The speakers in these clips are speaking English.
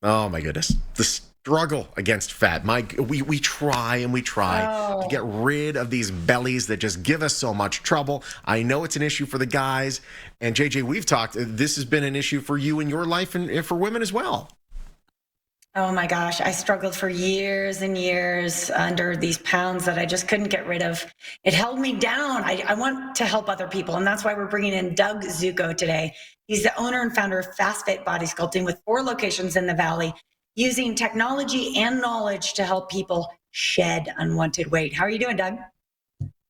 Oh my goodness. The struggle against fat. We try and we try to get Oh, rid of these bellies that just give us so much trouble. I know it's an issue for the guys. And JJ, we've talked, this has been an issue for you in your life and for women as well. oh my gosh. I struggled for years and years under these pounds that I just couldn't get rid of. It held me down. I want to help other people. And that's why we're bringing in Doug Zucco today. He's the owner and founder of Fast Fit Body Sculpting with 4 locations in the Valley, using technology and knowledge to help people shed unwanted weight. How are you doing, Doug?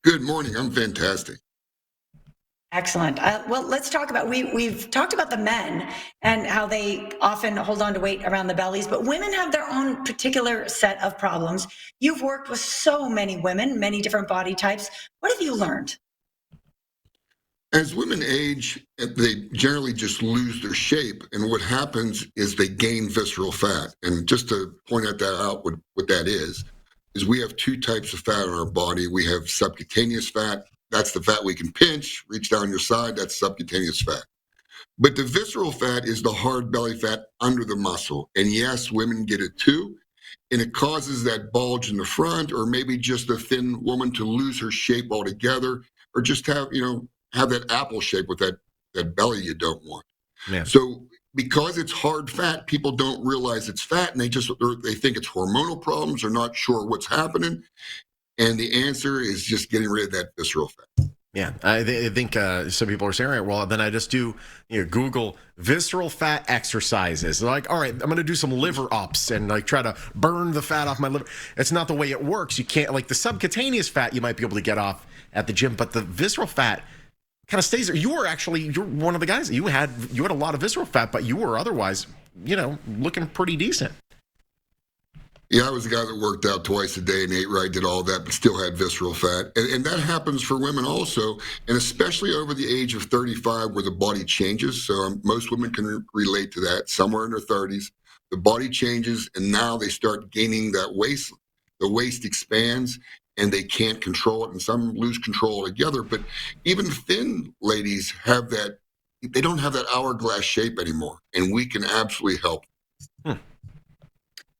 Good morning. I'm fantastic. Excellent. Well, let's talk about we've talked about the men and how they often hold on to weight around the bellies, but women have their own particular set of problems. You've worked with so many women, many different body types. What have you learned? As women age, they generally just lose their shape. And what happens is they gain visceral fat. And just to point out what that is we have two types of fat in our body. We have subcutaneous fat. That's the fat we can pinch, reach down your side. That's subcutaneous fat. But the visceral fat is the hard belly fat under the muscle. And yes, women get it too. And it causes that bulge in the front, or maybe just a thin woman to lose her shape altogether, or just have that apple shape with that belly you don't want. Yeah. So because it's hard fat, people don't realize it's fat, and they think it's hormonal problems. They're not sure what's happening, and the answer is just getting rid of that visceral fat. Yeah, I think some people are saying, all right, well, then I just do Google visceral fat exercises. They're like, all right, I'm going to do some liver ups and like try to burn the fat off my liver. It's not the way it works. You can't, like the subcutaneous fat you might be able to get off at the gym, but the visceral fat kind of stays there. You're one of the guys. You had a lot of visceral fat, but you were otherwise, looking pretty decent. Yeah, I was a guy that worked out twice a day and ate right, did all that, but still had visceral fat. And that happens for women also, and especially over the age of 35 where the body changes. So most women can relate to that. Somewhere in their 30s, the body changes, and now they start gaining that waist. The waist expands, and they can't control it, and some lose control altogether. But even thin ladies have that. They don't have that hourglass shape anymore, and we can absolutely help.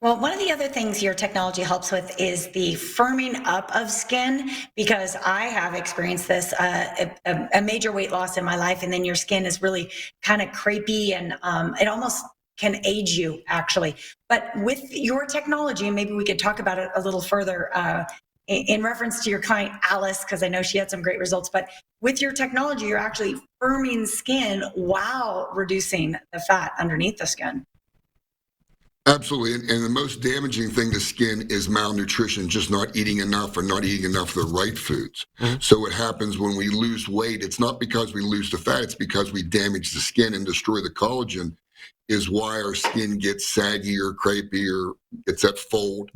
Well, one of the other things your technology helps with is the firming up of skin, because I have experienced this, a major weight loss in my life, and then your skin is really kind of crepey, and it almost can age you, actually. But with your technology, and maybe we could talk about it a little further in reference to your client, Alice, because I know she had some great results, but with your technology, you're actually firming skin while reducing the fat underneath the skin. Absolutely. And the most damaging thing to skin is malnutrition, just not eating enough or not eating enough of the right foods. Mhm. So what happens when we lose weight, it's not because we lose the fat, it's because we damage the skin and destroy the collagen, is why our skin gets saggy or crepey or gets that fold.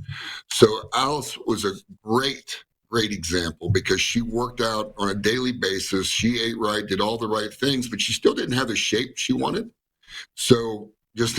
So Alice was a great example because she worked out on a daily basis. She ate right, did all the right things, but she still didn't have the shape she wanted. So just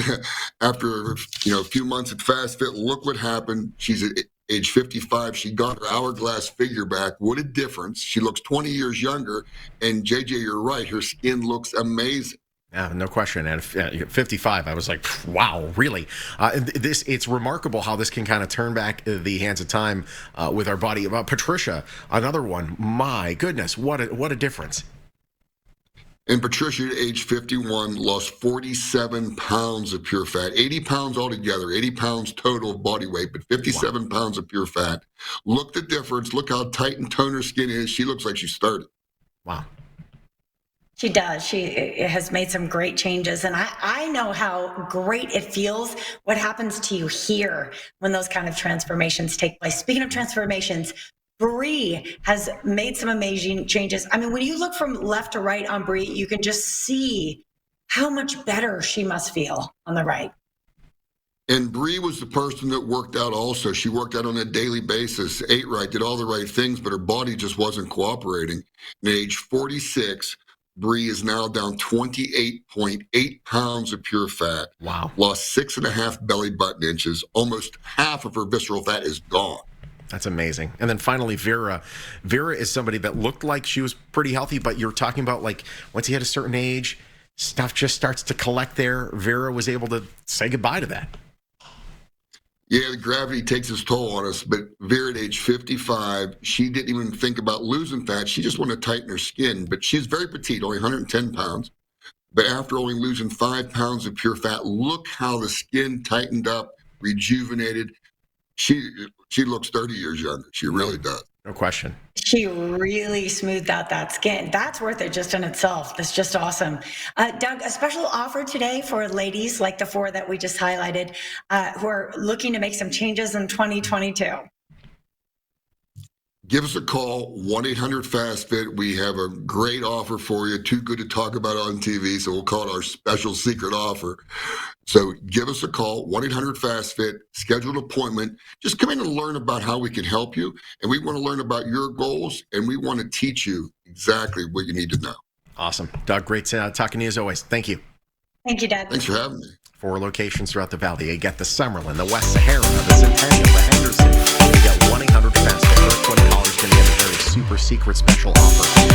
after a few months at Fast Fit, look what happened. She's at age 55. She got her hourglass figure back. What a difference! She looks 20 years younger. And JJ, you're right. Her skin looks amazing. Yeah, no question. And 55, I was like, wow, really? It's remarkable how this can kind of turn back the hands of time with our body. Patricia, another one. My goodness, what a difference. And Patricia, at age 51, lost 47 pounds of pure fat, 80 pounds altogether, 80 pounds total of body weight, but 57 pounds of pure fat. Look the difference. Look how tight and toned her skin is. She looks like she started. Wow. She does. She has made some great changes. And I know how great it feels. What happens to you here when those kind of transformations take place? Speaking of transformations, Bree has made some amazing changes. I mean, when you look from left to right on Bree, you can just see how much better she must feel on the right. And Bree was the person that worked out also. She worked out on a daily basis, ate right, did all the right things, but her body just wasn't cooperating. And at age 46, Bree is now down 28.8 pounds of pure fat. Wow. Lost 6.5 belly button inches. Almost half of her visceral fat is gone. That's amazing. And then finally, Vera. Vera is somebody that looked like she was pretty healthy, but you're talking about like once he hit a certain age, stuff just starts to collect there. Vera was able to say goodbye to that. Yeah, the gravity takes its toll on us. But Vera, at age 55, she didn't even think about losing fat. She just wanted to tighten her skin. But she's very petite, only 110 pounds. But after only losing 5 pounds of pure fat, look how the skin tightened up, rejuvenated. She looks 30 years younger. She really does. No question. She really smoothed out that skin. That's worth it just in itself. That's just awesome. Doug, a special offer today for ladies like the 4 that we just highlighted who are looking to make some changes in 2022. Give us a call, 1-800-FAST-FIT. We have a great offer for you, too good to talk about on TV, so we'll call it our special secret offer. So give us a call, 1-800-FAST-FIT, schedule an appointment. Just come in and learn about how we can help you, and we want to learn about your goals, and we want to teach you exactly what you need to know. Awesome. Doug, great talking to you as always. Thank you. Thank you, Doug. Thanks for having me. 4 locations throughout the valley. You get the Summerlin, the West Sahara, the Centennial, the Henderson. You get 1-800-FAST-FIT. First 20 callers going to get a very super secret special offer.